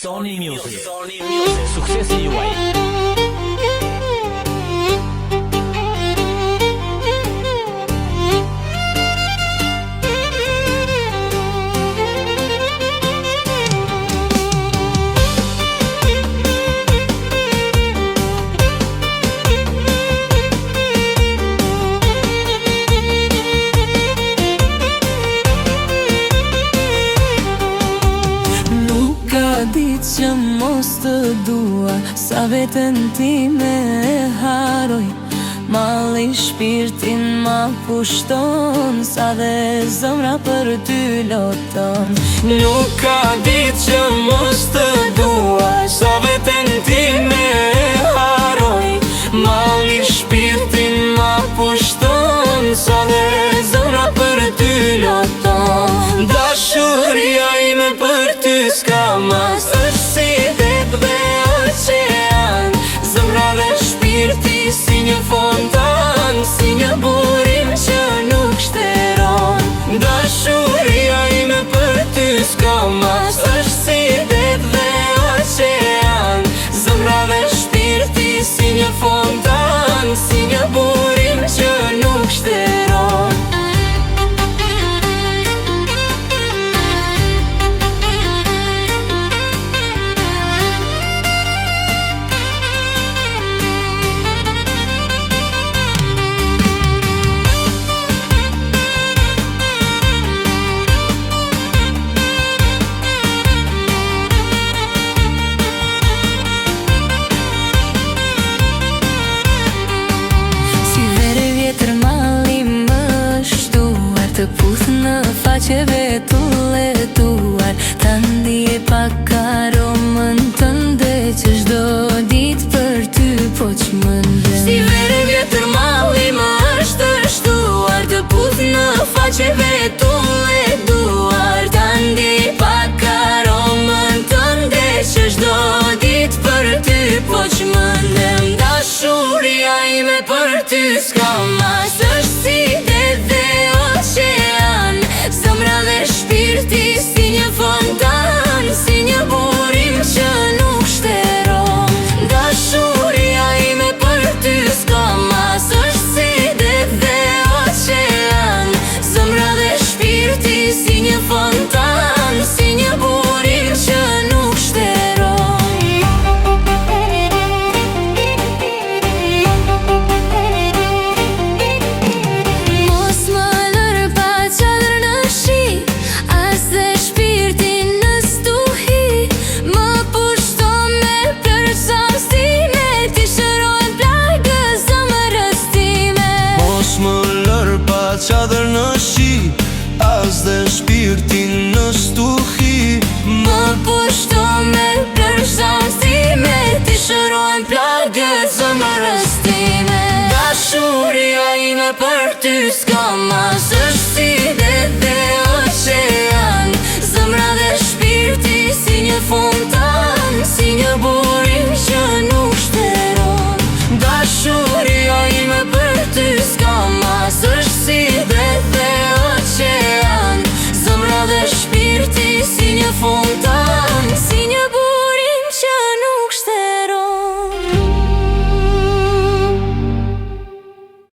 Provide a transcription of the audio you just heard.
Sony Music. Suksesi juaj. Që mos të dua, sa vetën time e haroj. Malli shpirtin ma pushton, sa dhe zemra për ty loton. Nuk ka ditë që mos të dua, sa vetën time e haroj. Malli shpirtin ma pushton, sa dhe zemra për ty loton. Dashuria ime për ty s'ka mas, si det dhe ocean. Zemra dhe shpirti si një fontan, si një burim që nuk shteron. Dashuria ime për ty s'ka mas, si det dhe ocean. Zemra dhe shpirti si një fontan, si një burim që nuk shteron. Të puth në faqeve tu letuar, ta ndije pak aromën tënde, që shdo dit për ty po qmënde. Si vere vjetër malli më është shtuar, të puth në faqeve tu letuar, ta ndije pak aromën tënde, që shdo dit për ty po qmënde. Dashuria ime për ty s'ka mas, është si det dhe ocean. Zemra dhe shpirti si një fontan, si një burim që nuk shteron. Dashuria ime për ty s'ka mas, është si det dhe ocean. Zemra dhe shpirti si një fontan, si një burim që nuk shteron. Qadër në shi, as dhe shpirtin në stuhi. Më pushto me përsham stime, ti shërojnë plagët zemrës time. Dashuria ime për ty s'ka mas, është si